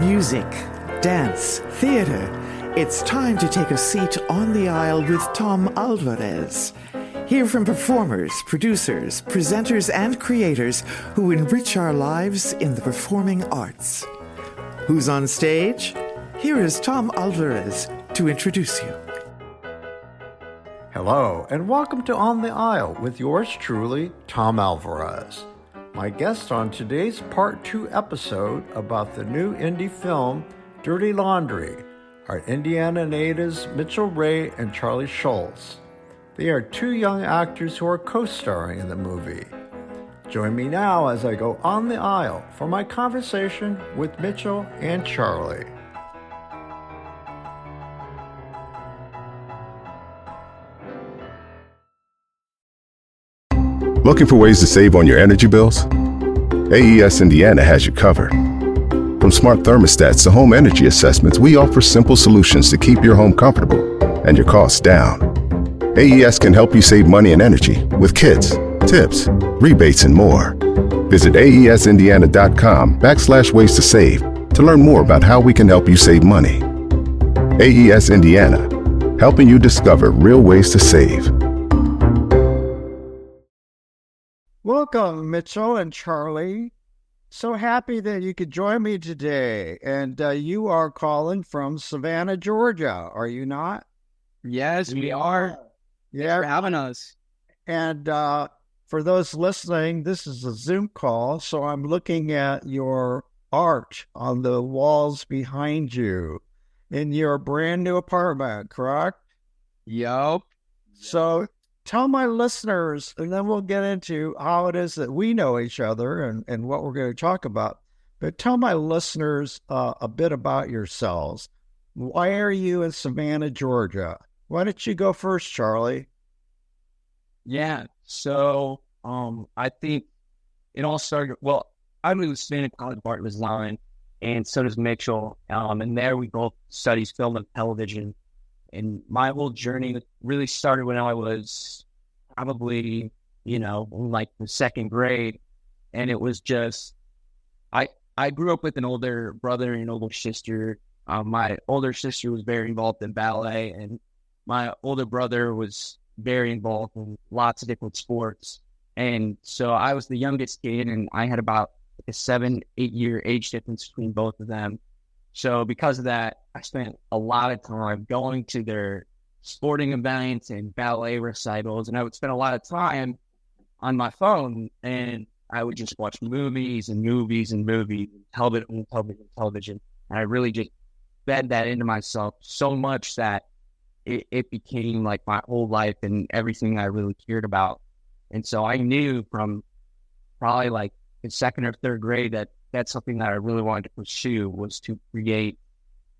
Music, dance, theater. It's time to take a seat on the aisle with Tom Alvarez. Hear from performers, producers, presenters, and creators who enrich our lives in the performing arts. Who's on stage? Here is Tom Alvarez to introduce you. Hello, and welcome to On the Aisle with yours truly, Tom Alvarez. My guest on today's Part 2 episode about the new indie film, Dirty Laundry, are Indiana natives Mitchell Wray and Charlie Schultz. They are two young actors who are co-starring in the movie. Join me now as I go on the aisle for my conversation with Mitchell and Charlie. Looking for ways to save on your energy bills? AES Indiana has you covered. From smart thermostats to home energy assessments, we offer simple solutions to keep your home comfortable and your costs down. AES can help you save money and energy with kits, tips, rebates, and more. Visit aesindiana.com/ways to save to learn more about how we can help you save money. AES Indiana, helping you discover real ways to save. Welcome, Mitchell and Charlie. So happy that you could join me today. And you are calling from Savannah, Georgia, are you not? Yes, we are. Yeah, Thanks for having us. And for those listening, this is a Zoom call, so I'm looking at your art on the walls behind you in your brand new apartment, correct? Yup. So tell my listeners, and then we'll get into how it is that we know each other and what we're going to talk about. But tell my listeners a bit about yourselves. Why are you in Savannah, Georgia? Why don't you go first, Charlie? Yeah. So, I think it all started. Well, I went to Savannah College of Art and Design, and so does Mitchell. And there we both studied film and television. And my whole journey really started when I was probably, like the second grade. And it was just, I grew up with an older brother and an older sister. My older sister was very involved in ballet, and my older brother was very involved in lots of different sports. And so I was the youngest kid, and I had about a 7-8 year age difference between both of them. So because of that, I spent a lot of time going to their sporting events and ballet recitals, and I would spend a lot of time on my phone, and I would just watch movies and movies and movies, television. And I really just fed that into myself so much that it became like my whole life and everything I really cared about. And so I knew from probably like in second or third grade that that's something that I really wanted to pursue, was to create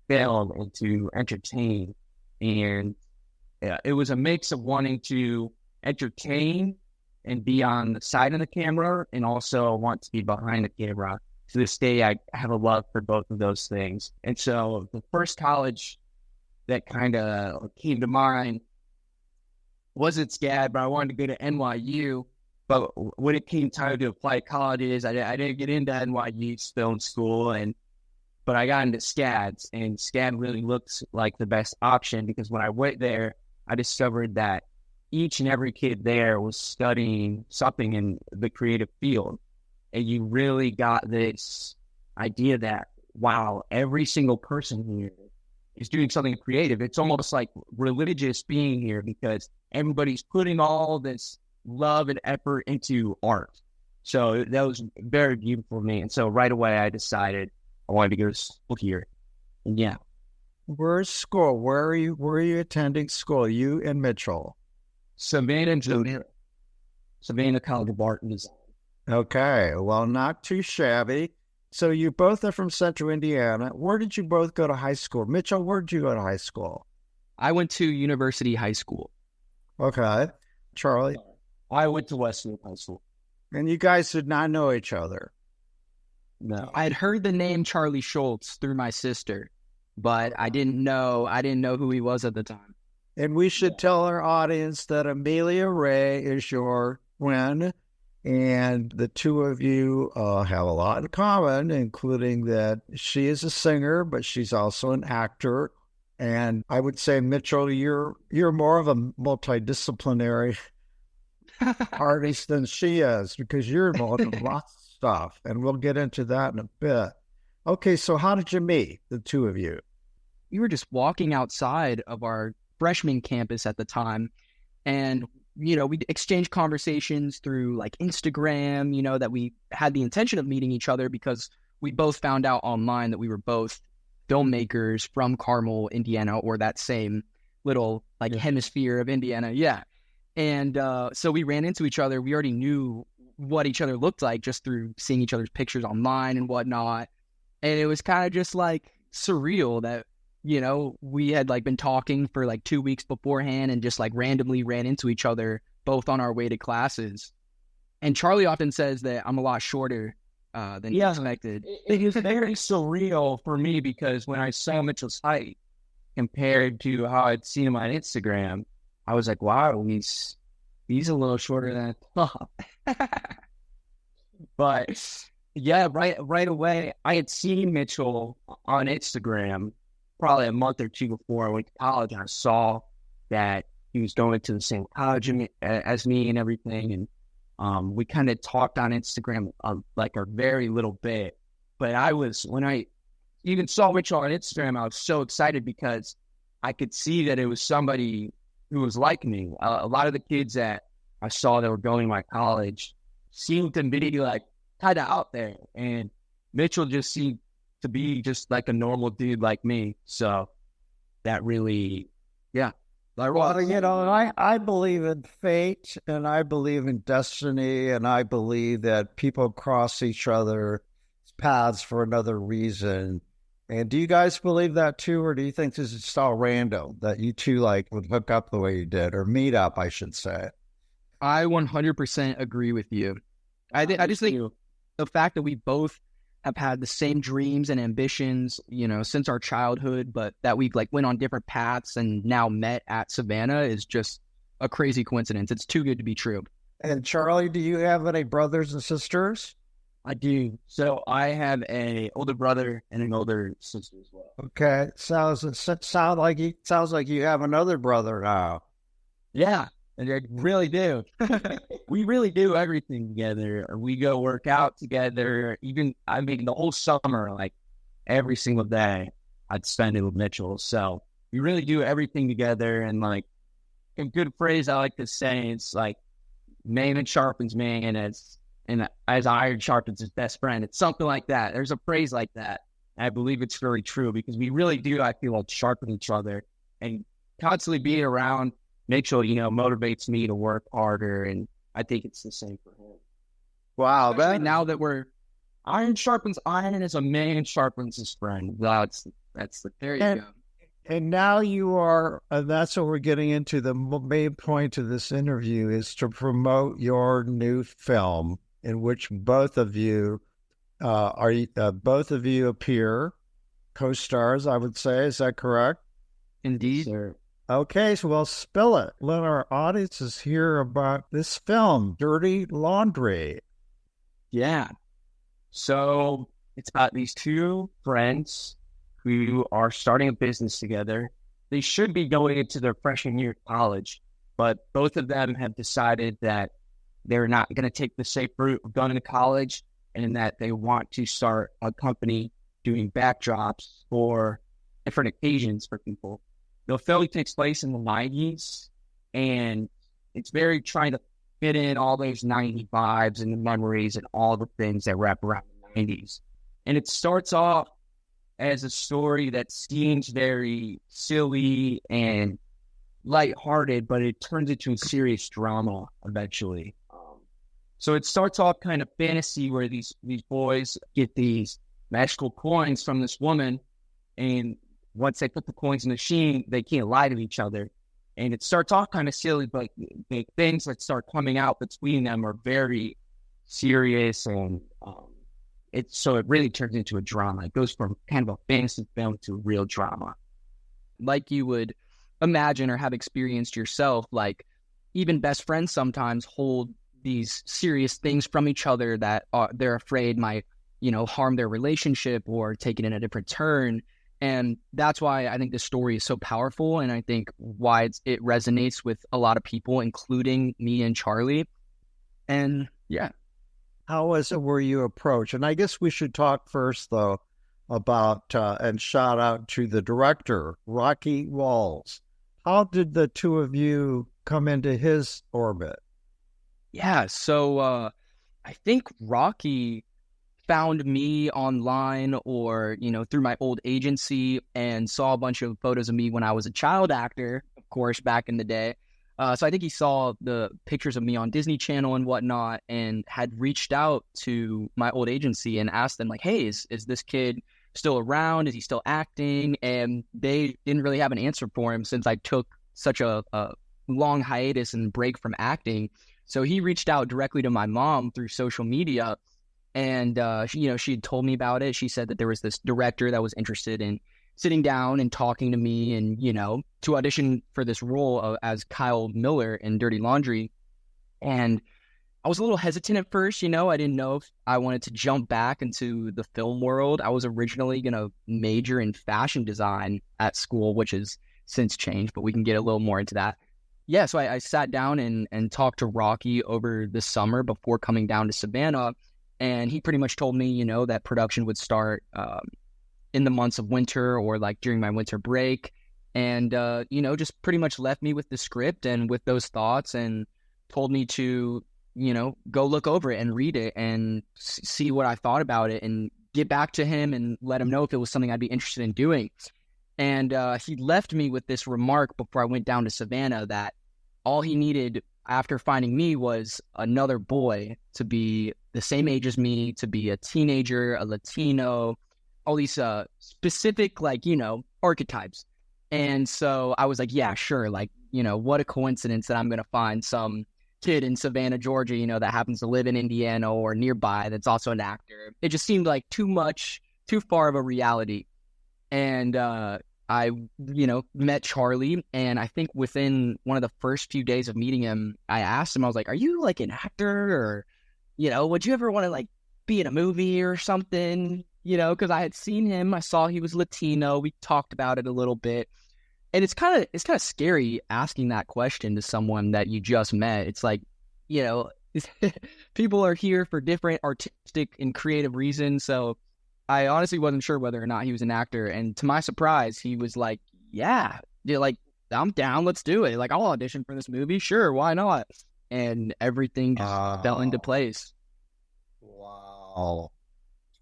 film and to entertain. And it was a mix of wanting to entertain and be on the side of the camera and also want to be behind the camera. To this day, I have a love for both of those things. And so the first college that kind of came to mind wasn't SCAD, but I wanted to go to NYU. But when it came time to apply to colleges, I didn't get into NYU's film school, but I got into SCAD's, and SCAD really looks like the best option because when I went there, I discovered that each and every kid there was studying something in the creative field. And you really got this idea that, wow, every single person here is doing something creative. It's almost like religious being here because everybody's putting all this love and effort into art. So that was very beautiful to me. And so right away I decided I wanted to go to school here. And yeah. Where's school? Where are you attending school? You and Mitchell? Savannah College of Art and Design. Okay, well, not too shabby. So you both are from Central Indiana. Where did you both go to high school? Mitchell, where did you go to high school? I went to University High School. Okay. Charlie? I went to Westfield High School. And you guys did not know each other? No. I had heard the name Charlie Schultz through my sister, but I didn't know who he was at the time. And we should tell our audience that Amelia Wray is your twin, And the two of you have a lot in common, including that she is a singer, but she's also an actor. And I would say, Mitchell, you're more of a multidisciplinary artist than she is, because you're involved in lots of stuff. And we'll get into that in a bit. Okay, so how did you meet, the two of you? We were just walking outside of our freshman campus at the time, and we exchanged conversations through like Instagram, that we had the intention of meeting each other because we both found out online that we were both filmmakers from Carmel, Indiana, or that same little like hemisphere of Indiana. Yeah. And so we ran into each other. We already knew what each other looked like just through seeing each other's pictures online and whatnot. And it was kind of just like surreal that, we had like been talking for like 2 weeks beforehand and just like randomly ran into each other both on our way to classes. And Charlie often says that I'm a lot shorter than he expected. It is very surreal for me because when I saw Mitchell's height compared to how I'd seen him on Instagram, I was like, wow, he's a little shorter than I thought. But yeah, right away, I had seen Mitchell on Instagram probably a month or two before I went to college, and I saw that he was going to the same college as me and everything. And we kind of talked on Instagram like a very little bit. But when I even saw Mitchell on Instagram, I was so excited because I could see that it was somebody who was like me. A lot of the kids that I saw that were going to my college seemed to be like kind of out there. And Mitchell just seemed to be just like a normal dude like me. So that really, yeah. Well, I believe in fate, and I believe in destiny, and I believe that people cross each other's paths for another reason. And do you guys believe that too, or do you think this is just all random, that you two like would hook up the way you did, or meet up, I should say? I 100% agree with you. I just think the fact that we both have had the same dreams and ambitions, since our childhood, but that we've like went on different paths and now met at Savannah is just a crazy coincidence. It's too good to be true. And Charlie, do you have any brothers and sisters? I do. So I have an older brother and an older sister as well. Okay. Sounds like you have another brother now. Yeah. And I really do. We really do everything together. We go work out together. The whole summer, like every single day, I'd spend it with Mitchell. So we really do everything together. And like a good phrase I like to say, it's like man sharpens man as iron sharpens his best friend. It's something like that. There's a phrase like that. And I believe it's very true because we really do, I feel like, sharpen each other, and constantly being around Mitchell, motivates me to work harder, and I think it's the same for him. Wow, man! Now that we're iron sharpens iron, as a man sharpens his friend. That's there you go. And now you are, and that's what we're getting into. The main point of this interview is to promote your new film, in which both of you appear co-stars. I would say, is that correct? Indeed, sir. Okay, so well, spill it. Let our audiences hear about this film, Dirty Laundry. Yeah. So it's about these two friends who are starting a business together. They should be going into their freshman year of college, but both of them have decided that they're not going to take the safe route of going to college, and that they want to start a company doing backdrops for different occasions for people. The film takes place in the 90s, and it's very trying to fit in all those 90 vibes and the memories and all the things that wrap around the 90s. And it starts off as a story that seems very silly and lighthearted, but it turns into a serious drama eventually. So it starts off kind of fantasy, where these boys get these magical coins from this woman, and once they put the coins in the machine, they can't lie to each other. And it starts off kind of silly, but the things that start coming out between them are very serious, and it really turns into a drama. It goes from kind of a fantasy film to a real drama. Like you would imagine or have experienced yourself, like even best friends sometimes hold these serious things from each other that they're afraid might, harm their relationship or take it in a different turn. And that's why I think this story is so powerful, and I think why it resonates with a lot of people, including me and Charlie. And yeah. Were you approached? And I guess we should talk first, though, about, and shout out to the director, Rocky Walls. How did the two of you come into his orbit? Yeah, so I think Rocky found me online or, through my old agency and saw a bunch of photos of me when I was a child actor, of course, back in the day. So I think he saw the pictures of me on Disney Channel and whatnot and had reached out to my old agency and asked them, like, hey, is this kid still around? Is he still acting? And they didn't really have an answer for him since I took such a long hiatus and break from acting. So he reached out directly to my mom through social media. And, she had told me about it. She said that there was this director that was interested in sitting down and talking to me and, to audition for this role as Kyle Miller in Dirty Laundry. And I was a little hesitant at first, I didn't know if I wanted to jump back into the film world. I was originally going to major in fashion design at school, which has since changed, but we can get a little more into that. Yeah, so I sat down and talked to Rocky over the summer before coming down to Savannah. And he pretty much told me, that production would start in the months of winter or like during my winter break. And, just pretty much left me with the script and with those thoughts and told me to, go look over it and read it and see what I thought about it and get back to him and let him know if it was something I'd be interested in doing. And he left me with this remark before I went down to Savannah that all he needed after finding me was another boy to be the same age as me, to be a teenager, a Latino, all these specific, archetypes. And so I was like, yeah, sure. What a coincidence that I'm going to find some kid in Savannah, Georgia, that happens to live in Indiana or nearby that's also an actor. It just seemed like too far of a reality. And I, met Charlie, and I think within one of the first few days of meeting him, I asked him, I was like, are you like an actor or, would you ever want to be in a movie or something? Because I had seen him, I saw he was Latino. We talked about it a little bit. And it's kind of scary asking that question to someone that you just met. It's like, people are here for different artistic and creative reasons. So I honestly wasn't sure whether or not he was an actor. And to my surprise, he was like, yeah, I'm down. Let's do it. I'll audition for this movie. Sure. Why not? And everything just fell into place. Wow.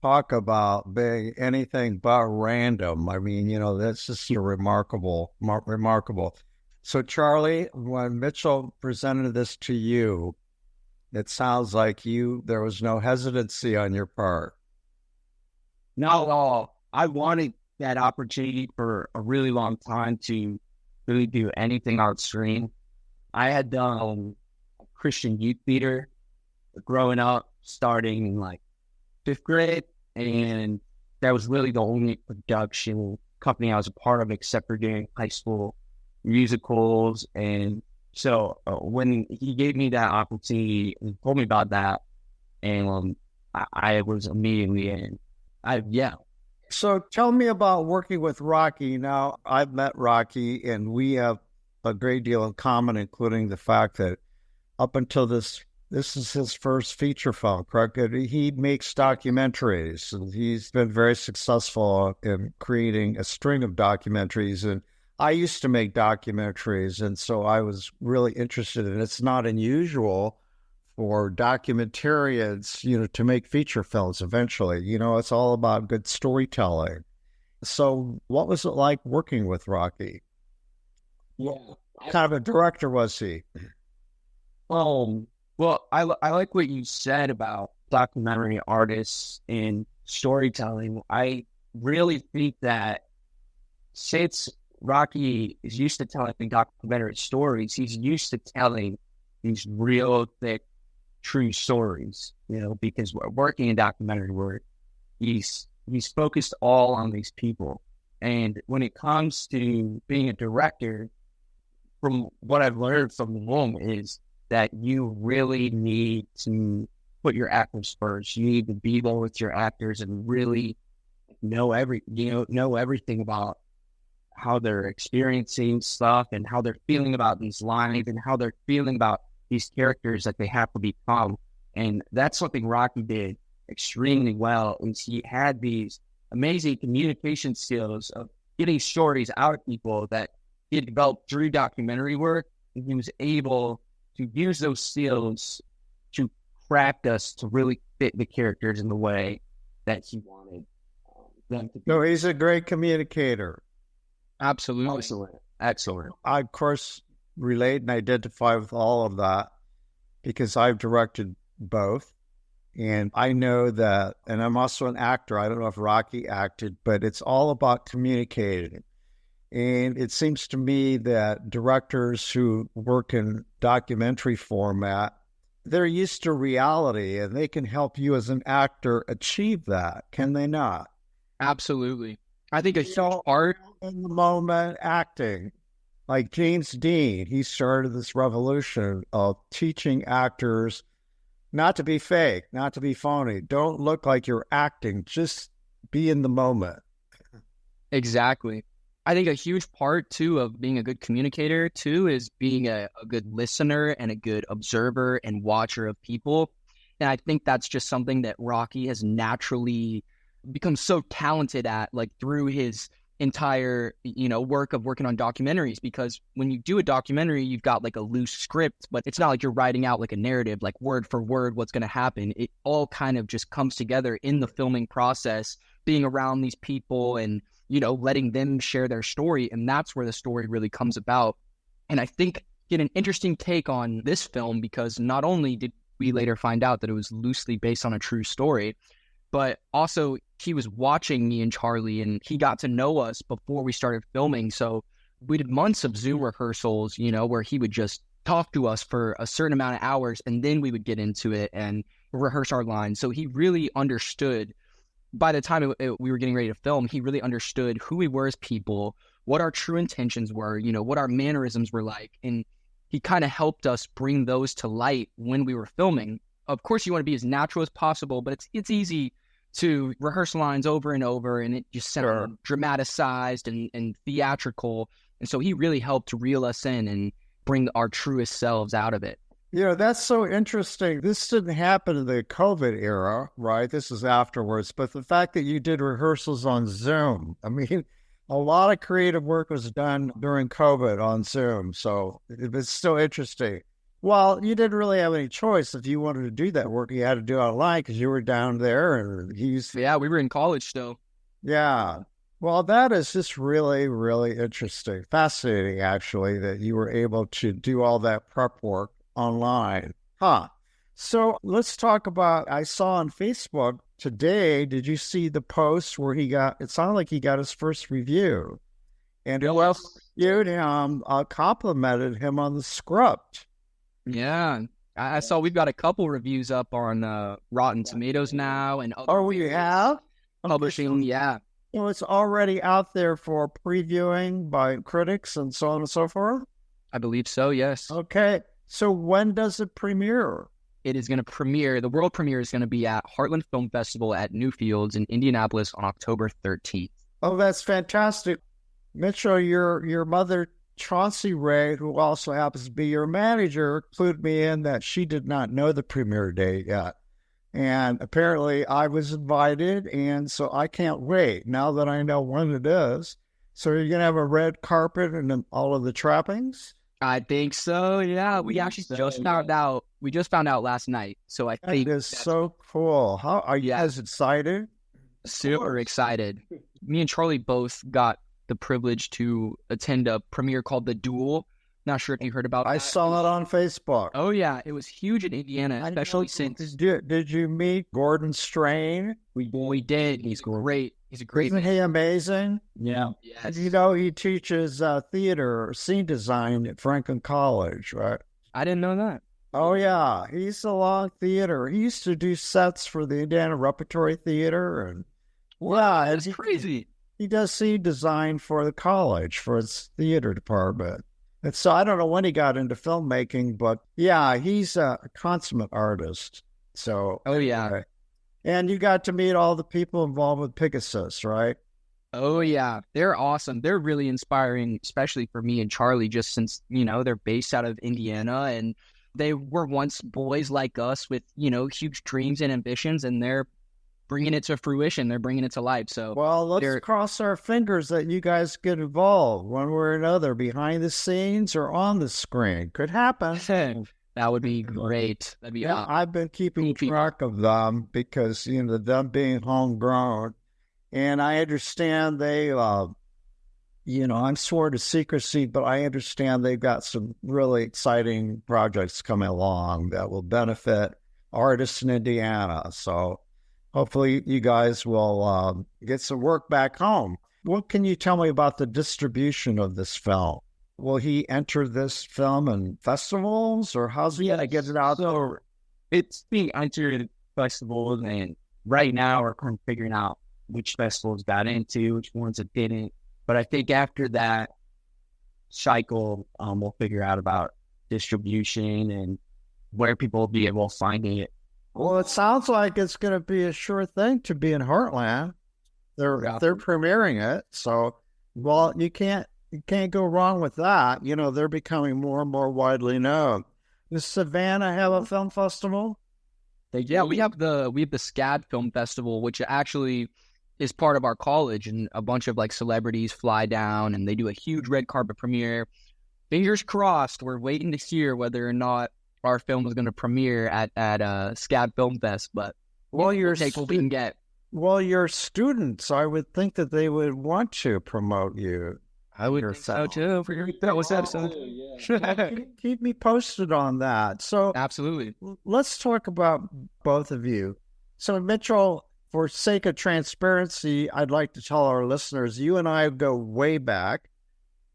Talk about being anything but random. I mean, that's just remarkable. So, Charlie, when Mitchell presented this to you, it sounds like there was no hesitancy on your part. Not at all. I wanted that opportunity for a really long time to really do anything on screen. I had done Christian youth theater growing up, starting in 5th grade, and that was really the only production company I was a part of, except for doing high school musicals. And so when he gave me that opportunity and told me about that, and I was immediately in. So tell me about working with Rocky. Now, I've met Rocky, and we have a great deal in common, including the fact that up until this is his first feature film, correct? He makes documentaries, and he's been very successful in creating a string of documentaries. And I used to make documentaries, and so I was really interested in it. It's not unusual for documentarians, to make feature films eventually. It's all about good storytelling. So what was it like working with Rocky? Yeah. What kind of a director was he? Well, I like what you said about documentary artists and storytelling. I really think that since Rocky is used to telling documentary stories, he's used to telling these real thick, true stories, because we're working in documentary work. He's focused all on these people. And when it comes to being a director, from what I've learned from him is that you really need to put your actors first. You need to be there with your actors and really know everything about how they're experiencing stuff and how they're feeling about these lines and how they're feeling about these characters that they have to become. And that's something Rocky did extremely well. And he had these amazing communication skills of getting stories out of people that he had developed through documentary work. And he was able to use those skills to craft us to really fit the characters in the way that he wanted them to be. No, he's a great communicator. Absolutely. Excellent. I, of course, relate and identify with all of that because I've directed both. And I know that, and I'm also an actor. I don't know if Rocky acted, but it's all about communicating. And it seems to me that directors who work in documentary format, they're used to reality and they can help you as an actor achieve that, can they not? Absolutely. I think a huge part in the moment acting, like James Dean, he started this revolution of teaching actors not to be fake, not to be phony. Don't look like you're acting. Just be in the moment. Exactly. I think a huge part, too, of being a good communicator, too, is being a good listener and a good observer and watcher of people. And I think that's just something that Rocky has naturally become so talented at, like through his entire, work of working on documentaries. Because when you do a documentary, you've got like a loose script, but it's not like you're writing out like a narrative, like word for word, what's going to happen. It all kind of just comes together in the filming process, being around these people and, letting them share their story. And that's where the story really comes about. And I think get an interesting take on this film, because not only did we later find out that it was loosely based on a true story, but also he was watching me and Charlie and he got to know us before we started filming. So we did months of Zoom rehearsals, where he would just talk to us for a certain amount of hours and then we would get into it and rehearse our lines. So he really understood, by the time we were getting ready to film, he really understood who we were as people, what our true intentions were, what our mannerisms were like. And he kind of helped us bring those to light when we were filming. Of course, you want to be as natural as possible, but it's easy to rehearse lines over and over, and it just sounds dramatized and theatrical. And so he really helped to reel us in and bring our truest selves out of it. That's so interesting. This didn't happen in the COVID era, right? This is afterwards. But the fact that you did rehearsals on Zoom, I mean, a lot of creative work was done during COVID on Zoom. So it's still interesting. Well, you didn't really have any choice. If you wanted to do that work, you had to do it online because you were down there. And yeah, we were in college still. Yeah. Well, that is just really, really interesting. Fascinating, actually, that you were able to do all that prep work online. So let's talk about, I saw on Facebook today, did you see the post where it sounded like he got his first review. And you complimented him on the script. Yeah, I saw we've got a couple reviews up on Rotten Tomatoes now. And we have? Publishing, yeah. It's already out there for previewing by critics and so on and so forth? I believe so, yes. Okay. So when does it premiere? It is going to premiere. The world premiere is going to be at Heartland Film Festival at Newfields in Indianapolis on October 13th. Oh, that's fantastic. Mitchell, your mother, Chauncey Wray, who also happens to be your manager, clued me in that she did not know the premiere date yet. And apparently I was invited, and so I can't wait now that I know when it is. So you're going to have a red carpet and all of the trappings? I think so, yeah. We actually just found out. We just found out last night. So I think that is so cool. How are you guys excited? Super excited. Me and Charlie both got the privilege to attend a premiere called The Duel. Not sure if you heard about it. I saw it on Facebook. Oh, yeah. It was huge in Indiana, especially since... Did you meet Gordon Strain? We did. He's great. He's a great Isn't he amazing? Yeah. Yes. He teaches theater, scene design at Franklin College, right? I didn't know that. Oh, yeah. He's a long theater. He used to do sets for the Indiana Repertory Theater. And that's crazy. He does scene design for the college, for its theater department. And so I don't know when he got into filmmaking, but yeah, he's a consummate artist. So, Oh yeah. okay. And you got to meet all the people involved with Pegasus, right? Oh yeah, they're awesome. They're really inspiring, especially for me and Charlie, just since, they're based out of Indiana and they were once boys like us with, huge dreams and ambitions, and they're bringing it to fruition. They're bringing it to life. So, well, let's cross our fingers that you guys get involved one way or another, behind the scenes or on the screen. Could happen. That would be great. That'd be awesome. I've been keeping track of them because, them being homegrown. And I understand they, I'm sworn to secrecy, but I understand they've got some really exciting projects coming along that will benefit artists in Indiana. So hopefully you guys will get some work back home. What can you tell me about the distribution of this film? Will he enter this film in festivals, or how's he going to get it out? So it's being entered in festivals, and right now we're kind of figuring out which festivals got into, which ones it didn't. But I think after that cycle, we'll figure out about distribution and where people will be able to find it. Well, it sounds like it's going to be a sure thing to be in Heartland. They're premiering it, so you can't go wrong with that. They're becoming more and more widely known. Does Savannah have a film festival? Yeah, we have the SCAD Film Festival, which actually is part of our college, and a bunch of celebrities fly down and they do a huge red carpet premiere. Fingers crossed, we're waiting to hear whether or not our film is going to premiere at SCAD Film Fest, but we'll take what we can get. Well, your students, I would think that they would want to promote you. I would think so too. What's that? Keep me posted on that. So absolutely. Let's talk about both of you. So Mitchell, for sake of transparency, I'd like to tell our listeners, you and I go way back.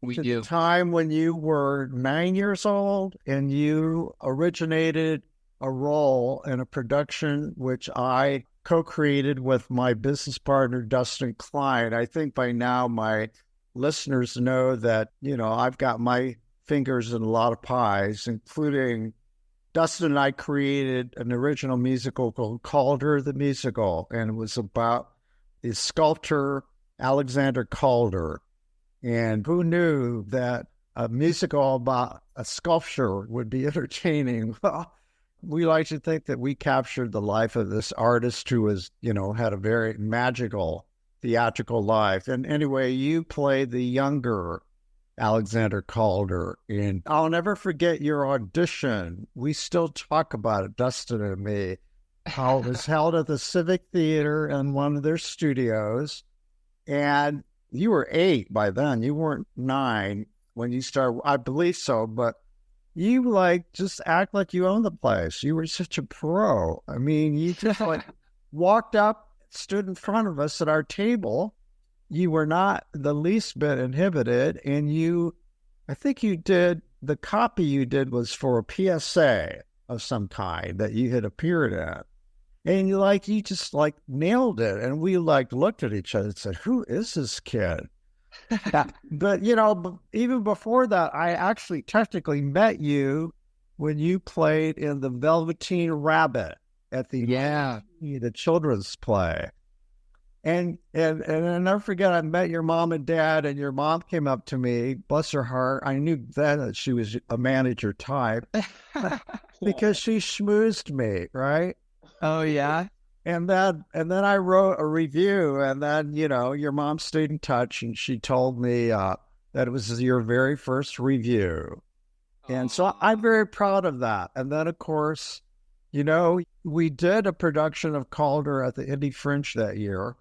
We to do. The time when you were 9 years old and you originated a role in a production which I co-created with my business partner, Dustin Klein. I think by now my listeners know that, I've got my fingers in a lot of pies, including Dustin and I created an original musical called Calder the Musical, and it was about the sculptor Alexander Calder. And who knew that a musical about a sculpture would be entertaining? Well, we like to think that we captured the life of this artist who was, had a very magical theatrical life. And anyway, you played the younger Alexander Calder, and I'll never forget your audition. We still talk about it, Dustin and me, how it was held at the Civic Theater in one of their studios. And you were 8 by then. You weren't 9 when you started. I believe so, but you just act like you own the place. You were such a pro. I mean, you just walked up, stood in front of us at our table. You were not the least bit inhibited. And I think the copy you did was for a PSA of some kind that you had appeared in. And you just nailed it. And we looked at each other and said, who is this kid? But, even before that, I actually technically met you when you played in the Velveteen Rabbit at the children's play. And I'll never forget, I met your mom and dad, and your mom came up to me, bless her heart. I knew then that she was a manager type because she schmoozed me, right? Oh, yeah. And then I wrote a review, and then, your mom stayed in touch, and she told me that it was your very first review. And so I'm very proud of that. And then, of course, we did a production of Calder at the Indie Fringe that year.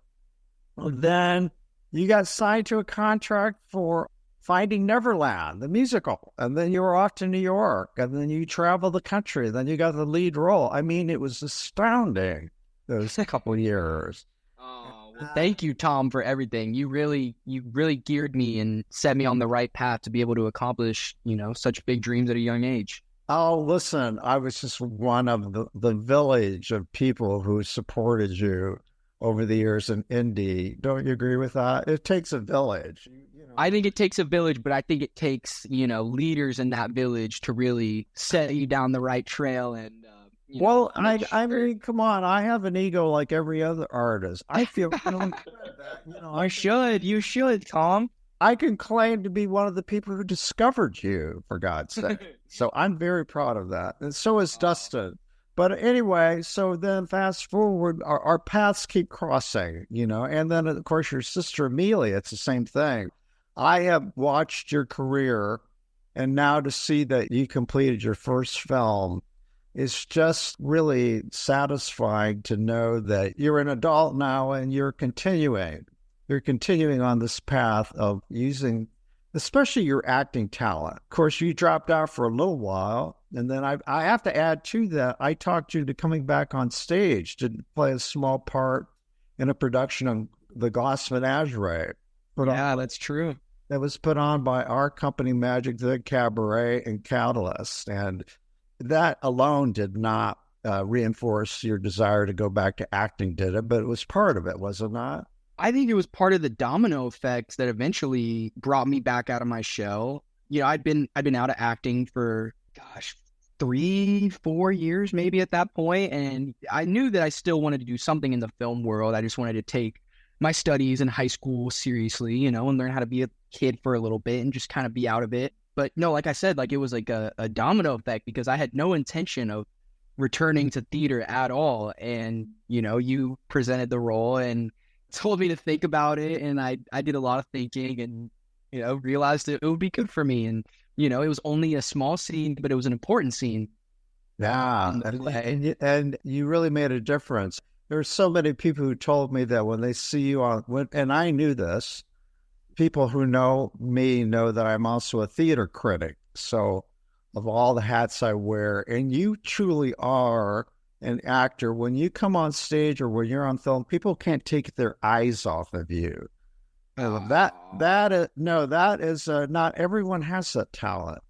Then you got signed to a contract for Finding Neverland, the musical. And then you were off to New York, and then you traveled the country. Then you got the lead role. I mean, it was astounding those couple years. Oh, well, thank you, Tom, for everything. You really geared me and set me on the right path to be able to accomplish, such big dreams at a young age. Oh, listen, I was just one of the village of people who supported you over the years in Indy. Don't you agree with that? It takes a village. I think it takes a village, but I think it takes, leaders in that village to really set you down the right trail. And, well, I mean, come on. I have an ego like every other artist. I feel really good that, you should, Tom. I can claim to be one of the people who discovered you, for God's sake. So I'm very proud of that. And so is Dustin. But anyway, so then fast forward, our paths keep crossing, and then, of course, your sister Amelia, it's the same thing. I have watched your career, and now to see that you completed your first film, it's just really satisfying to know that you're an adult now and you're continuing on this path of using, especially your acting talent. Of course, you dropped out for a little while, and then I have to add to that, I talked you to coming back on stage to play a small part in a production of The Glass Menagerie. Yeah, that's true. That was put on by our company, Magic the Cabaret and Catalyst, and that alone did not reinforce your desire to go back to acting, did it? But it was part of it, was it not? I think it was part of the domino effect that eventually brought me back out of my shell. I'd been out of acting for, 3-4 years maybe at that point, and I knew that I still wanted to do something in the film world. I just wanted to take my studies in high school seriously, and learn how to be a kid for a little bit and just kind of be out of it. But no, like I said, it was like a domino effect, because I had no intention of returning to theater at all. And, you presented the role and told me to think about it. And I did a lot of thinking and, realized that it would be good for me. And, it was only a small scene, but it was an important scene. Yeah. And you really made a difference. There's so many people who told me that when they see you and I knew this, people who know me know that I'm also a theater critic. So of all the hats I wear, and you truly are an actor. When you come on stage or when you're on film, people can't take their eyes off of you. That is not everyone has that talent.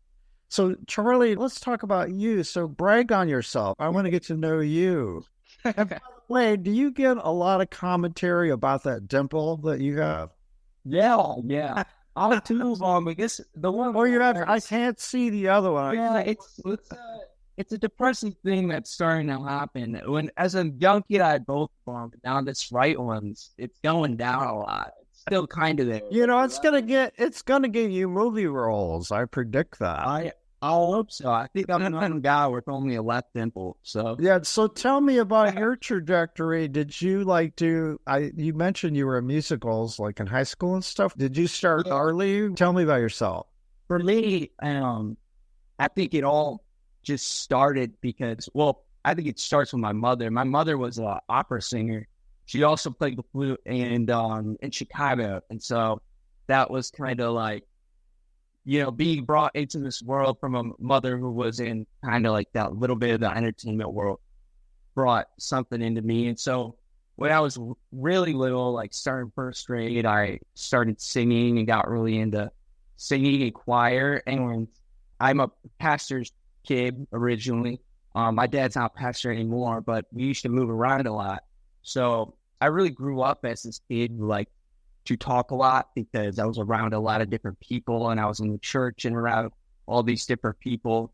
So Charlie, let's talk about you. So brag on yourself. I want to get to know you. And by the way, do you get a lot of commentary about that dimple that you have? Yeah. I'll two of them. I guess the one. Oh, you have. I can't see the other one. Yeah, it's a depressing thing that's starting to happen. When as a young kid, I had both of them, but now this right one's it's going down a lot. It's still kind of there. It's gonna give you movie roles. I predict that. I hope so. I think I'm a guy with only a left dimple. So yeah. So tell me about your trajectory. Did you you mentioned you were in musicals like in high school and stuff. Did you start early? Tell me about yourself. For me, I think it all just started because, I think it starts with my mother. My mother was an opera singer. She also played the flute in Chicago, and so that was kind of like, being brought into this world from a mother who was in kind of like that little bit of the entertainment world brought something into me. And so when I was really little, like starting first grade, I started singing and got really into singing in choir. And I'm a pastor's kid originally. My dad's not a pastor anymore, but we used to move around a lot. So I really grew up as this kid who to talk a lot because I was around a lot of different people and I was in the church and around all these different people.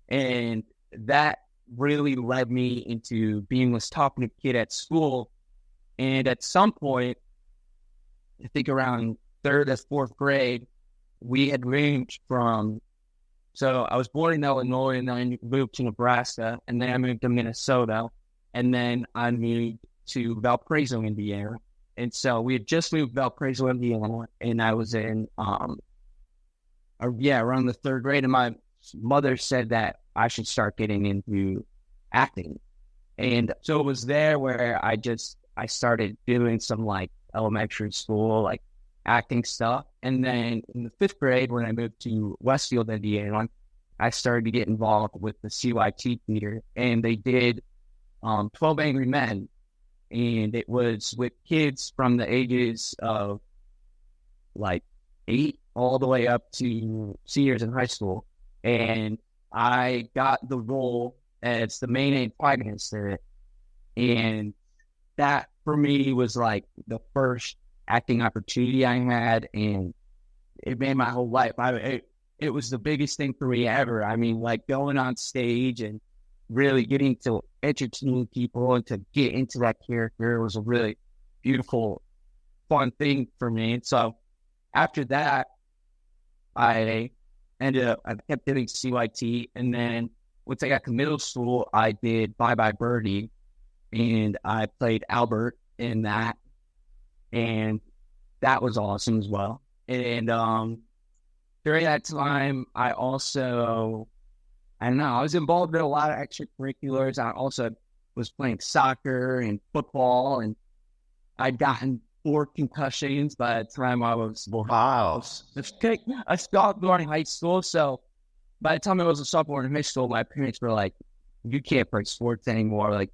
And that really led me into being this talkative kid at school. And at some point, I think around 3rd or 4th grade, we had moved so I was born in Illinois and then I moved to Nebraska and then I moved to Minnesota and then I moved to Valparaiso, Indiana. And so we had just moved to Valparaiso, Indiana, and I was in, around the 3rd grade. And my mother said that I should start getting into acting. And so it was there where I started doing some elementary school, acting stuff. And then in the 5th grade, when I moved to Westfield, Indiana, I started to get involved with the CYT theater. And they did 12 Angry Men. And it was with kids from the ages of 8 all the way up to seniors in high school. And I got the role as the main antagonist there. And that for me was the first acting opportunity I had. And it made my whole life. It was the biggest thing for me ever. I mean, like going on stage and really getting to entertain people and to get into that character was a really beautiful, fun thing for me. And so after that, I kept doing CYT. And then once I got to middle school, I did Bye Bye Birdie, and I played Albert in that. And that was awesome as well. And during that time, I also, I don't know, I was involved in a lot of extracurriculars. I also was playing soccer and football, and I'd gotten 4 concussions by the time I was a sophomore in high school. So by the time I was a sophomore in high school, my parents were like, you can't play sports anymore. Like,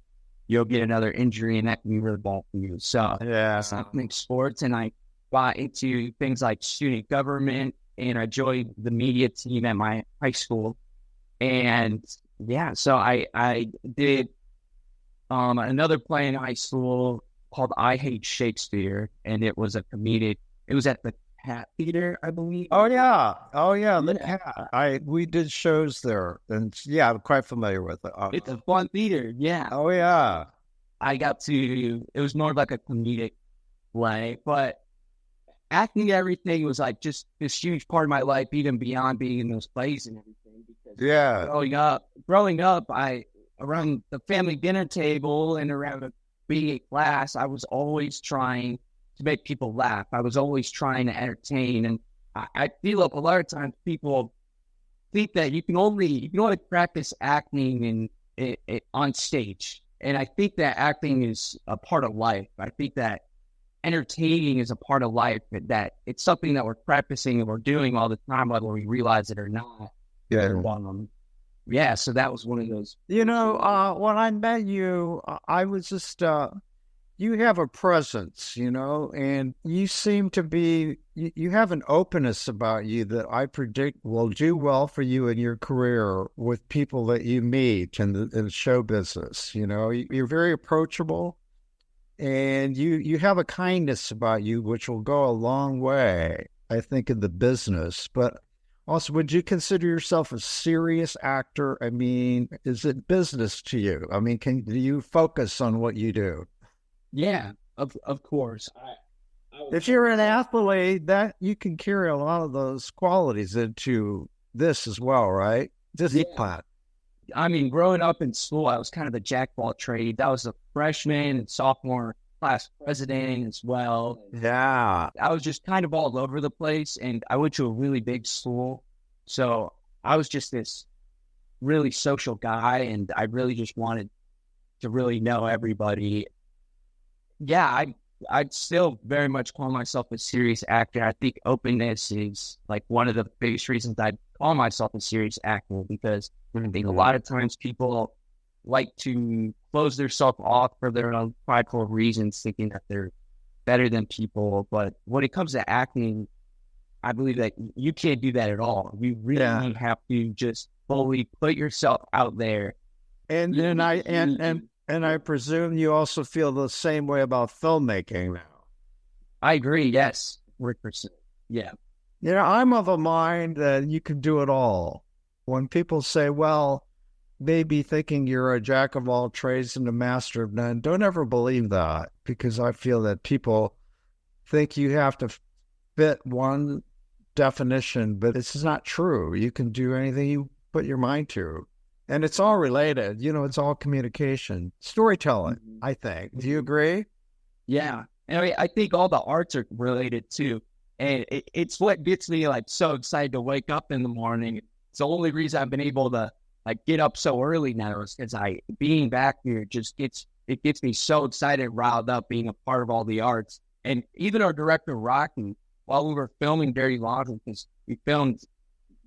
you'll get another injury, and that can be really bad for you. So I stopped playing sports, and I got into things like student government, and I joined the media team at my high school. And yeah, so I did another play in high school called I Hate Shakespeare, and it was a comedic. It was at the Hat Theater, I believe. Oh yeah, the Hat. We did shows there, and yeah, I'm quite familiar with it. It's a fun theater, yeah. Oh yeah, I got to. It was more of like a comedic play, but acting, everything was like just this huge part of my life, even beyond being in those plays and everything. Because growing up, I around the family dinner table and around the BA class, I was always trying to make people laugh. I was always trying to entertain, and I feel like a lot of times people think that you can only practice acting on stage, and I think that acting is a part of life. I think that entertaining is a part of life, that it's something that we're practicing and we're doing all the time, whether we realize it or not. Yeah, so that was one of those. When I met you, I was just, you have a presence, and you seem to be, you have an openness about you that I predict will do well for you in your career with people that you meet in the show business. You're very approachable, and you have a kindness about you, which will go a long way, I think, in the business. But also, would you consider yourself a serious actor? I mean, is it business to you? I mean, do you focus on what you do? Yeah, of course. If you're an athlete, that you can carry a lot of those qualities into this as well, right? I mean, growing up in school, I was kind of a jack of all trades. I was a freshman and sophomore class president as well. Yeah. I was just kind of all over the place, and I went to a really big school. So I was just this really social guy, and I really just wanted to really know everybody. Yeah, I'd still very much call myself a serious actor. I think openness is like one of the biggest reasons I call myself a serious actor, because I think a lot of times people like to close themselves off for their own prideful reasons, thinking that they're better than people. But when it comes to acting, I believe that you can't do that at all. You really have to just fully put yourself out there. And then I presume you also feel the same way about filmmaking now. I agree. Yes, 100%. Yeah. I'm of a mind that you can do it all. When people say, well, maybe thinking you're a jack of all trades and a master of none, don't ever believe that, because I feel that people think you have to fit one definition, but it's not true. You can do anything you put your mind to. And it's all related. It's all communication. Storytelling, I think. Do you agree? Yeah. And I think all the arts are related too. And it's what gets me like so excited to wake up in the morning. It's the only reason I've been able to like get up so early now, is because being back here just gets me so excited, riled up, being a part of all the arts. And even our director, Rocky, while we were filming Dirty Laundry, because we filmed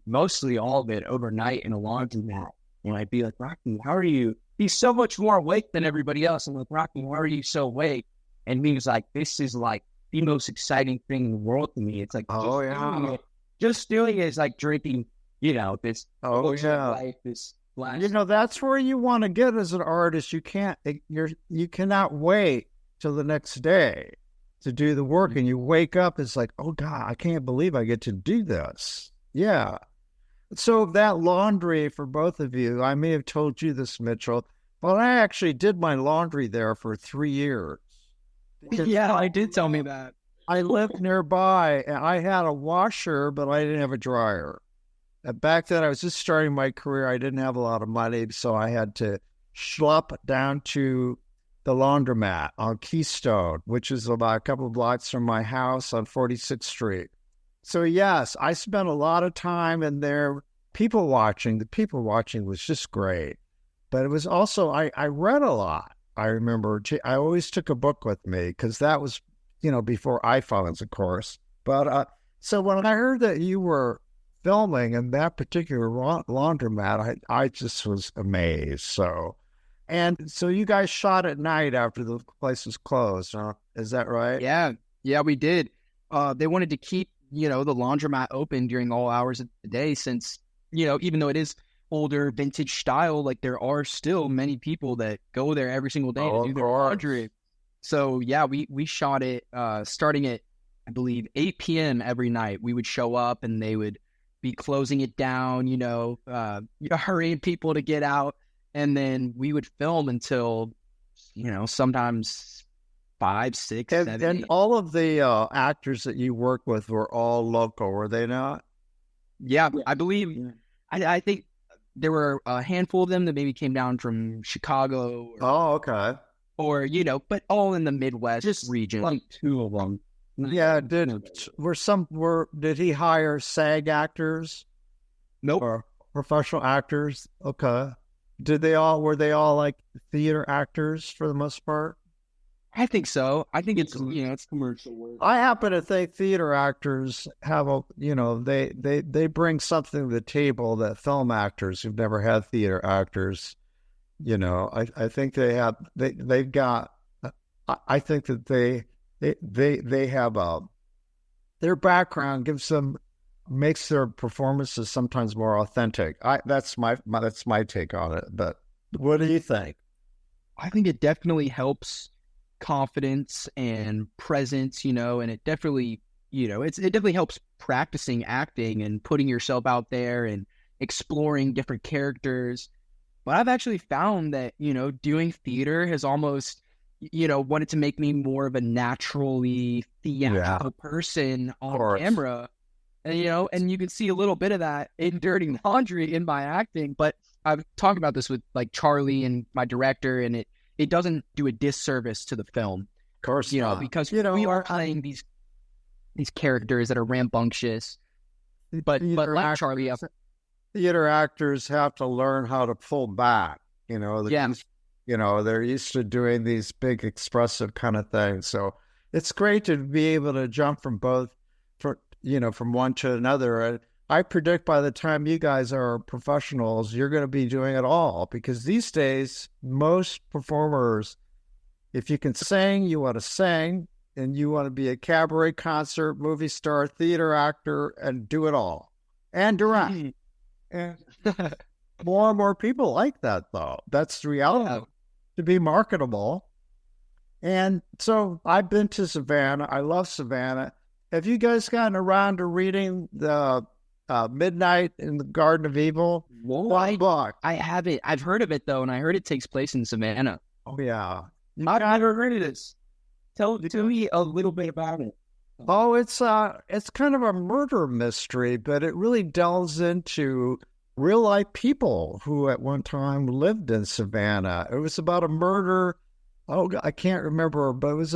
mostly all of it overnight in a laundromat. And I'd be like, Rocky, how are you? He's so much more awake than everybody else. I'm like, Rocky, why are you so awake? And he was like, this is like the most exciting thing in the world to me. It's like, just doing it is like drinking, this. Oh yeah. Life, this flash. That's where you want to get as an artist. You cannot wait till the next day. to do the work, and you wake up, it's like, oh God, I can't believe I get to do this. Yeah. So that laundry for both of you, I may have told you this, Mitchell, but I actually did my laundry there for 3 years. Yeah, I did tell me that. I lived nearby, and I had a washer, but I didn't have a dryer. And back then, I was just starting my career. I didn't have a lot of money, so I had to schlep down to the laundromat on Keystone, which is about a couple of blocks from my house on 46th Street. So, yes, I spent a lot of time in there people watching. The people watching was just great. But it was also, I read a lot. I remember I always took a book with me because that was, before iPhones, of course. But so when I heard that you were filming in that particular laundromat, I just was amazed. So you guys shot at night after the place was closed, huh? Is that right? Yeah, we did. They wanted to keep, the laundromat open during all hours of the day since, even though it is older vintage style, like there are still many people that go there every single day to do their laundry. So yeah, we shot it starting at, I believe, 8 p.m. every night. We would show up and they would be closing it down, hurrying people to get out. And then we would film until, sometimes 5, 6, 7, and 8. all of the actors that you work with were all local, were they not? Yeah, I believe. Yeah. I think there were a handful of them that maybe came down from Chicago. Okay. Or, but all in the Midwest region. Like 2 of them. Yeah, did he hire SAG actors? Nope. Or professional actors? Okay. Were they all like theater actors for the most part? I think so. I think it's, it's commercial work. I happen to think theater actors have they bring something to the table that film actors who've never had theater actors, I think they've got, I think that they have their background makes their performances sometimes more authentic. That's my take on it. But what do you think? I think it definitely helps confidence and presence, and it definitely, it definitely helps practicing acting and putting yourself out there and exploring different characters. But I've actually found that, doing theater has almost, wanted to make me more of a naturally theatrical person on camera. And, and you can see a little bit of that in Dirty Laundry in my acting. But I've talked about this with like Charlie and my director, and it doesn't do a disservice to the film. Of course, because we are playing these characters that are rambunctious. But like Charlie, theater actors have to learn how to pull back. They're used to doing these big expressive kind of things. So it's great to be able to jump from from one to another. I predict by the time you guys are professionals, you're going to be doing it all, because these days, most performers, if you can sing, you want to sing, and you want to be a cabaret concert, movie star, theater actor, and do it all, and direct. And more and more people like that, though. That's the reality, to be marketable. And so I've been to Savannah. I love Savannah. Have you guys gotten around to reading the Midnight in the Garden of Evil? I haven't. I've heard of it, though, and I heard it takes place in Savannah. Oh, yeah. I've never heard of this. Tell me a little bit about it. Oh, it's kind of a murder mystery, but it really delves into real-life people who at one time lived in Savannah. It was about a murder. Oh, I can't remember, but it was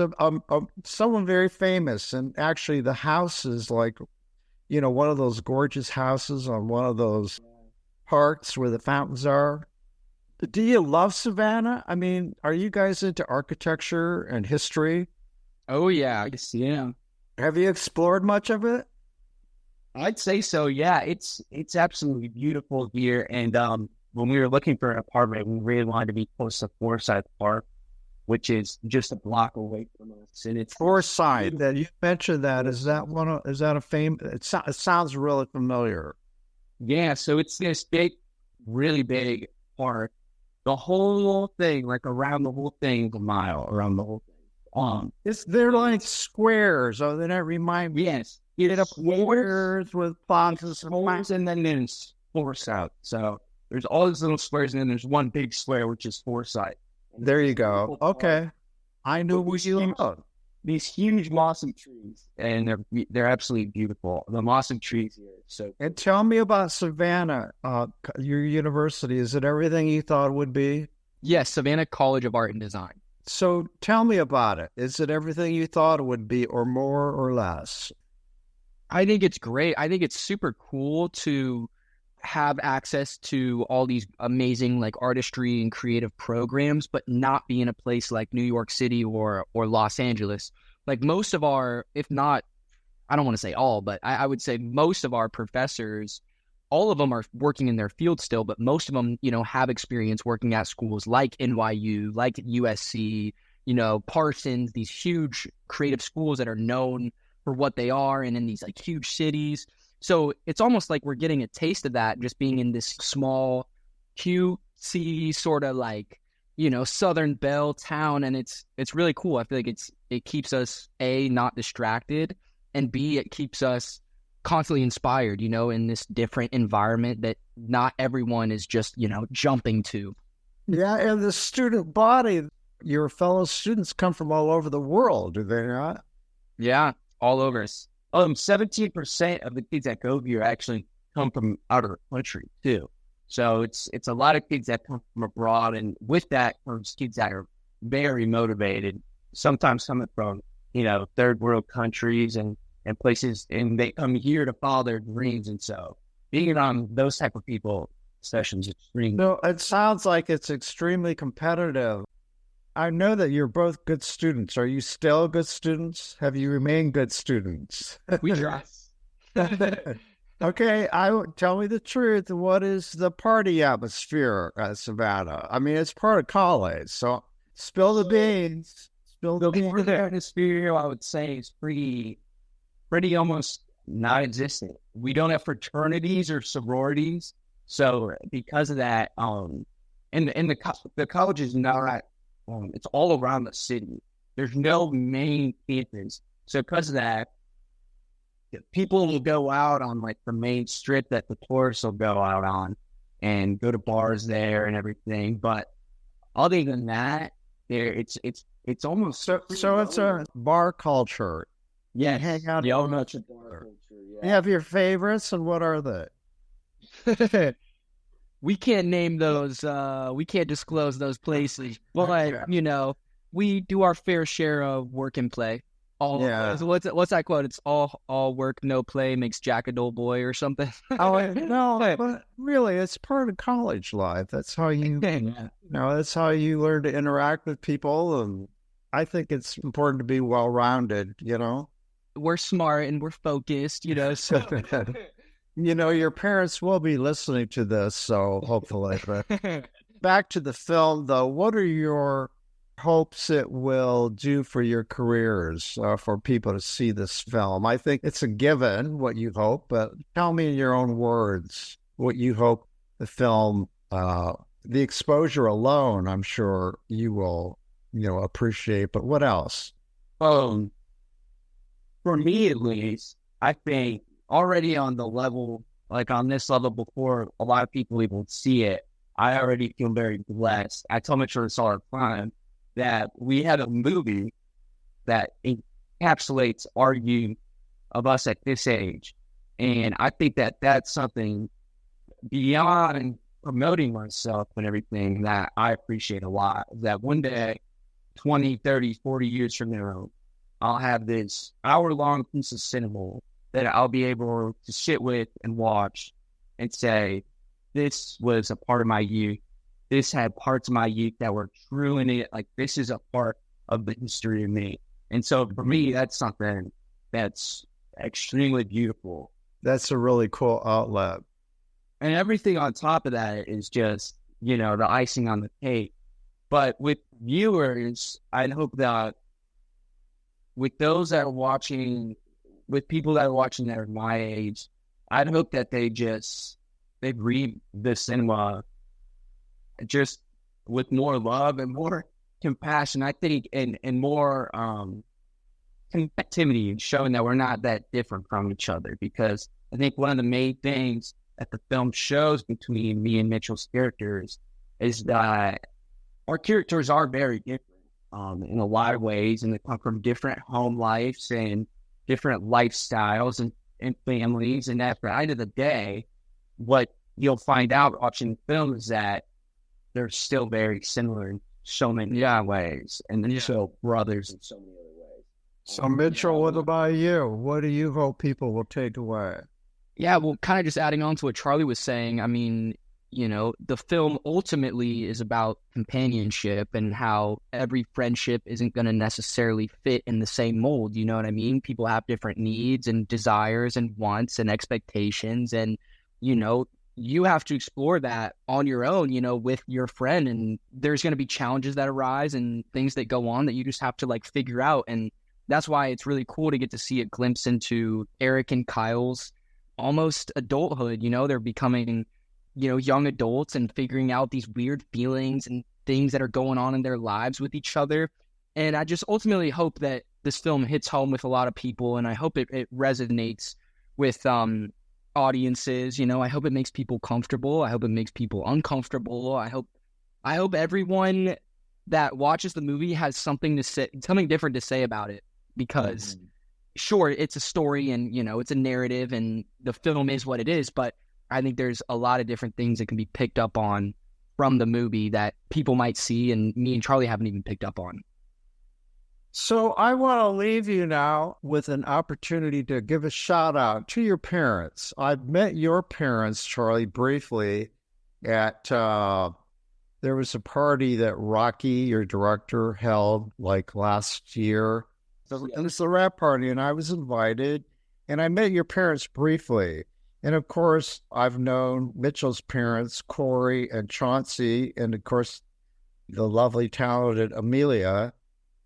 someone very famous, and actually the house is like, one of those gorgeous houses on one of those parks where the fountains are. Do you love Savannah? I mean, are you guys into architecture and history? Oh, yeah. Yeah. Have you explored much of it? I'd say so, yeah. It's absolutely beautiful here. And when we were looking for an apartment, we really wanted to be close to Forsyth Park, which is just a block away from us. And it's Forsyth. That you mentioned that. Is that a famous? It sounds really familiar. Yeah, so it's this big, really big park. The whole thing, like around the whole thing, is a mile around the whole thing. They're like squares. Oh, they don't remind me. Yes. Get up squares with boxes And then there's Foresight. So there's all these little squares, and then there's one big square, which is Foresight. There you go. Okay. I knew what you loved. These huge mossy trees, and they're absolutely beautiful. The mossy trees here. So, and tell me about Savannah, your university. Is it everything you thought it would be? Yes, Savannah College of Art and Design. So tell me about it. Is it everything you thought it would be, or more or less? I think it's great. I think it's super cool to have access to all these amazing like artistry and creative programs, but not be in a place like New York City or Los Angeles. Like most of our, if not, I don't want to say all, but I would say most of our professors, all of them are working in their field still, but most of them, have experience working at schools like NYU, like USC, Parsons, these huge creative schools that are known for what they are and in these like huge cities. So it's almost like we're getting a taste of that just being in this small, cutesy sort of like, Southern Belle town. And it's really cool. I feel like it keeps us, A, not distracted, and B, it keeps us constantly inspired, in this different environment that not everyone is just, jumping to. Yeah, and the student body, your fellow students come from all over the world, do they not? Yeah, all over. 17% of the kids that go here actually come from out of the country too. So it's a lot of kids that come from abroad, and with that comes kids that are very motivated, sometimes coming from, third world countries and places, and they come here to follow their dreams. And so being on those type of people sessions is extremely. No, it sounds like it's extremely competitive. I know that you're both good students. Are you still good students? Have you remained good students? We try. Okay, tell me the truth. What is the party atmosphere at Savannah? I mean, it's part of college, so spill the beans. Spill the beans. The atmosphere, I would say, is pretty almost non-existent. We don't have fraternities or sororities, so because of that, and the college is not. It's all around the city. There's no main campus. So because of that, people will go out on like the main strip that the tourists will go out on and go to bars there and everything. But other than that, it's almost so it's a bar culture. Yeah, hang out. Yeah, much a bar culture. Yeah. You have your favorites, and what are they? We can't name those, we can't disclose those places, but, we do our fair share of work and play. What's that quote? It's all work, no play makes Jack a dull boy or something. No, but really, it's part of college life. That's how that's how you learn to interact with people, and I think it's important to be well-rounded, We're smart and we're focused, so... your parents will be listening to this, so hopefully. But back to the film, though, what are your hopes it will do for your careers, for people to see this film? I think it's a given what you hope, but tell me in your own words what you hope the film, the exposure alone, I'm sure you will, appreciate, but what else? For me at least, I think already on the level, like on this level before a lot of people even see it, I already feel very blessed. I tell my children all the time that we had a movie that encapsulates our youth of us at this age. And I think that that's something beyond promoting myself and everything that I appreciate a lot. That one day, 20, 30, 40 years from now, I'll have this hour-long piece of cinema that I'll be able to sit with and watch and say, this was a part of my youth. This had parts of my youth that were true in it. Like, this is a part of the history of me. And so for me, that's something that's extremely beautiful. That's a really cool outlet. And everything on top of that is just, the icing on the cake. But with viewers, I'd hope that with those that are watching, with people that are watching that are my age, I'd hope that they read the cinema just with more love and more compassion, I think, and more connectivity, and showing that we're not that different from each other. Because I think one of the main things that the film shows between me and Mitchell's characters is that our characters are very different in a lot of ways, and they come from different home lives and different lifestyles and families. And at the end of the day, what you'll find out watching the film is that they're still very similar in so many ways, and they're so brothers in so many other ways. So, Mitchell, what about you? What do you hope people will take away? Yeah, well, kind of just adding on to what Charlie was saying, I mean, you know, the film ultimately is about companionship and how every friendship isn't going to necessarily fit in the same mold. You know what I mean? People have different needs and desires and wants and expectations. And, you know, you have to explore that on your own, you know, with your friend. And there's going to be challenges that arise and things that go on that you just have to like figure out. And that's why it's really cool to get to see a glimpse into Eric and Kyle's almost adulthood. You know, they're becoming, you know, young adults and figuring out these weird feelings and things that are going on in their lives with each other. And I just ultimately hope that this film hits home with a lot of people, and I hope it resonates with audiences. You know, I hope it makes people comfortable. I hope it makes people uncomfortable. I hope everyone that watches the movie has something different to say about it, because sure, it's a story and, you know, it's a narrative and the film is what it is, but I think there's a lot of different things that can be picked up on from the movie that people might see and me and Charlie haven't even picked up on. So I want to leave you now with an opportunity to give a shout out to your parents. I've met your parents, Charlie, briefly at, there was a party that Rocky, your director, held like last year. It was the rap party, and I was invited, and I met your parents briefly. And of course, I've known Mitchell's parents, Corey and Chauncey, and of course, the lovely, talented Amelia,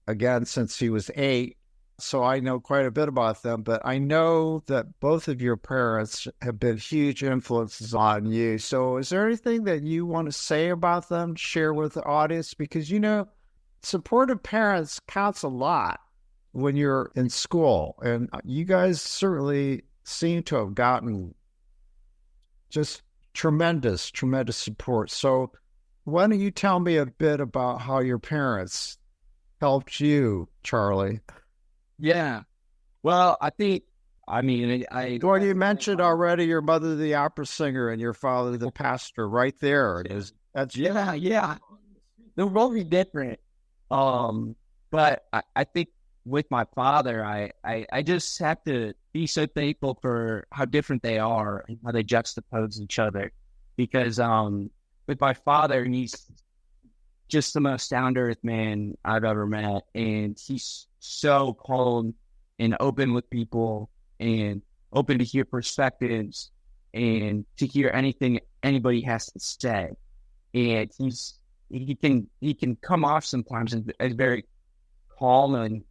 again, since he was 8. So I know quite a bit about them, but I know that both of your parents have been huge influences on you. So is there anything that you want to say about them, share with the audience? Because, you know, supportive parents counts a lot when you're in school, and you guys certainly seem to have gotten just tremendous support. So why don't you tell me a bit about how your parents helped you, Charlie? Yeah. Well, Well, you mentioned already your mother, the opera singer, and your father, the pastor, right there. Yeah. They're really different. But I think with my father, I just have to be so thankful for how different they are and how they juxtapose each other. Because with my father, he's just the most down-to-earth man I've ever met. And he's so calm and open with people and open to hear perspectives and to hear anything anybody has to say. And he can come off sometimes as very calm and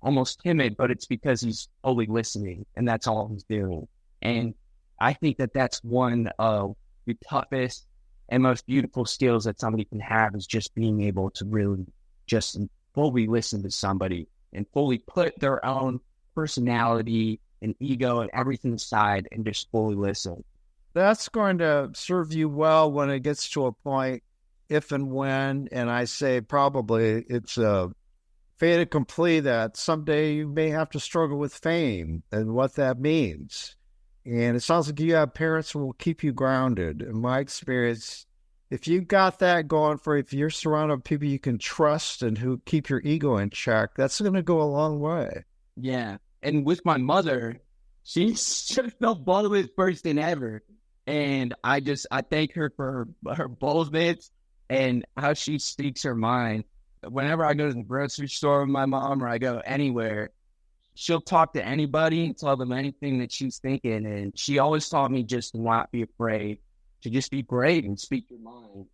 almost timid, but it's because he's only listening, and that's all he's doing. And I think that that's one of the toughest and most beautiful skills that somebody can have, is just being able to really just fully listen to somebody and fully put their own personality and ego and everything aside and just fully listen. That's going to serve you well when it gets to a point, if and when, and I say probably it's a fait accompli that someday you may have to struggle with fame and what that means. And it sounds like you have parents who will keep you grounded. In my experience, if you got that going for you, if you're surrounded with people you can trust and who keep your ego in check, that's going to go a long way. Yeah. And with my mother, she's just the boldest person ever. And I thank her for her boldness and how she speaks her mind. Whenever I go to the grocery store with my mom, or I go anywhere, she'll talk to anybody and tell them anything that she's thinking. And she always taught me just to not be afraid, to just be brave and speak your mind.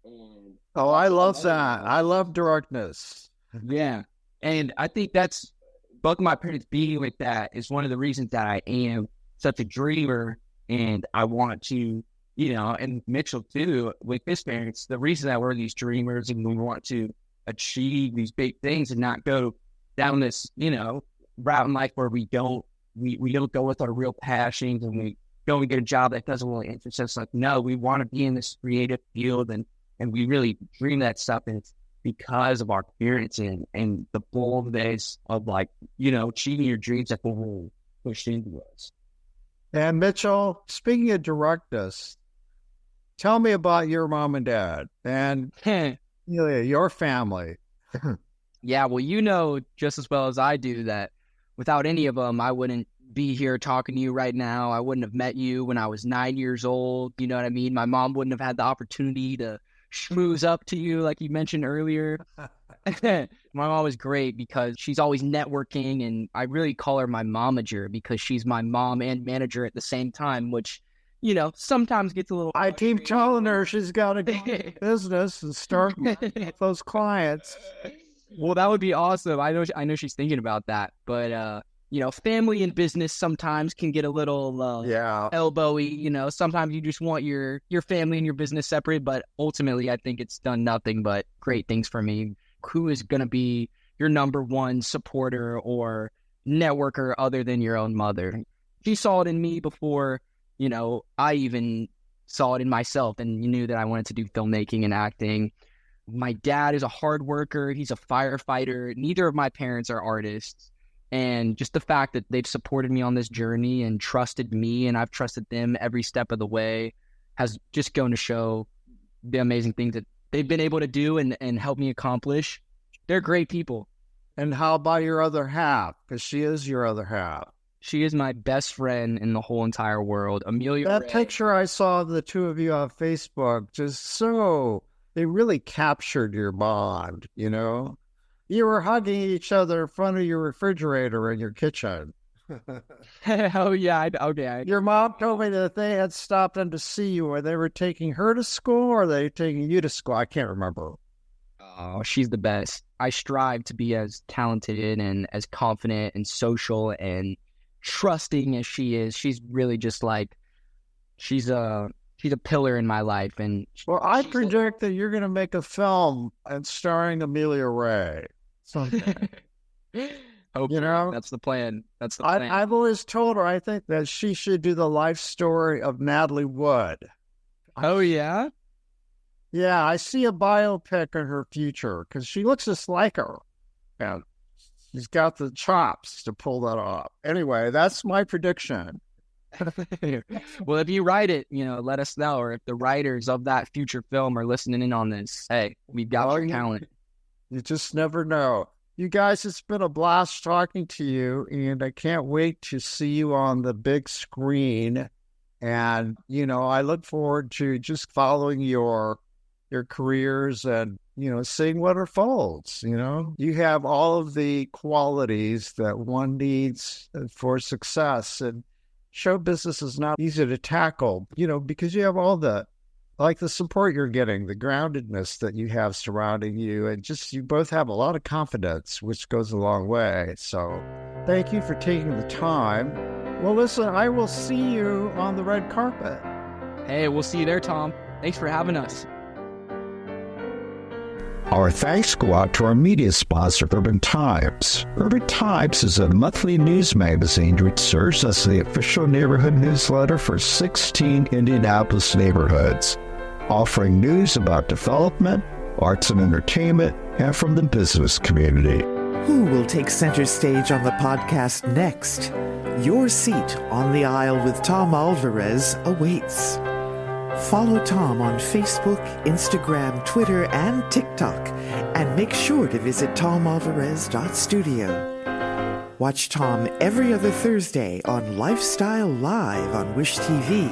And I love that. I love directness. Yeah. And I think that's, both of my parents being with that is one of the reasons that I am such a dreamer. And I want to, you know, and Mitchell too, with his parents, the reason that we're these dreamers and we want to achieve these big things and not go down this, route in life where we don't go with our real passions and we go and get a job that doesn't really interest us. Like, no, we want to be in this creative field and we really dream that stuff. And it's because of our parents and the boldness of achieving your dreams that will push into us. And Mitchell, speaking of directness, tell me about your mom and dad and your family. Yeah, well, just as well as I do that without any of them, I wouldn't be here talking to you right now. I wouldn't have met you when I was 9 years old. You know what I mean? My mom wouldn't have had the opportunity to schmooze up to you like you mentioned earlier. My mom was great because she's always networking, and I really call her my momager because she's my mom and manager at the same time, which, sometimes gets a little... I keep telling her she's got to go into business and start with those clients. Well, that would be awesome. I know she's thinking about that, but family and business sometimes can get a little elbowy. Sometimes you just want your family and your business separate, but ultimately I think it's done nothing but great things for me. Who is going to be your number one supporter or networker other than your own mother? She saw it in me before, I even saw it in myself, and knew that I wanted to do filmmaking and acting. My dad is a hard worker. He's a firefighter. Neither of my parents are artists. And just the fact that they've supported me on this journey and trusted me, and I've trusted them every step of the way, has just gone to show the amazing things that they've been able to do and help me accomplish. They're great people. And how about your other half? Because she is your other half. She is my best friend in the whole entire world, Amelia That Wray. picture I saw of the two of you on Facebook, they really captured your bond, You were hugging each other in front of your refrigerator in your kitchen. Oh, yeah. Okay. Your mom told me that they had stopped in to see you, or they were taking her to school, or they were taking you to school. I can't remember. Oh, she's the best. I strive to be as talented and as confident and social and trusting as she is. She's really just she's a pillar in my life. And I predict that you're going to make a film and starring Amelia Wray. Something. That's the plan. That's the plan. I've always told her I think that she should do the life story of Natalie Wood. Oh, yeah? Yeah, I see a biopic in her future because she looks just like her. And she's got the chops to pull that off. Anyway, that's my prediction. Well, if you write it, let us know. Or if the writers of that future film are listening in on this, hey, we've got your talent. You just never know. You guys, it's been a blast talking to you, and I can't wait to see you on the big screen. And, I look forward to just following your careers and, seeing what unfolds. You have all of the qualities that one needs for success, and show business is not easy to tackle, because you have all the support you're getting, the groundedness that you have surrounding you, and just you both have a lot of confidence, which goes a long way. So thank you for taking the time. Well, listen, I will see you on the red carpet. Hey, we'll see you there, Tom. Thanks for having us. Our thanks go out to our media sponsor, Urban Times. Urban Times is a monthly news magazine which serves as the official neighborhood newsletter for 16 Indianapolis neighborhoods, offering news about development, arts and entertainment, and from the business community. Who will take center stage on the podcast next? Your seat on the aisle with Tom Alvarez awaits. Follow Tom on Facebook, Instagram, Twitter, and TikTok, and make sure to visit tomalvarez.studio. Watch Tom every other Thursday on Lifestyle Live on Wish TV,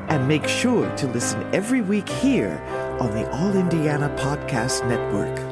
and make sure to listen every week here on the All Indiana Podcast Network.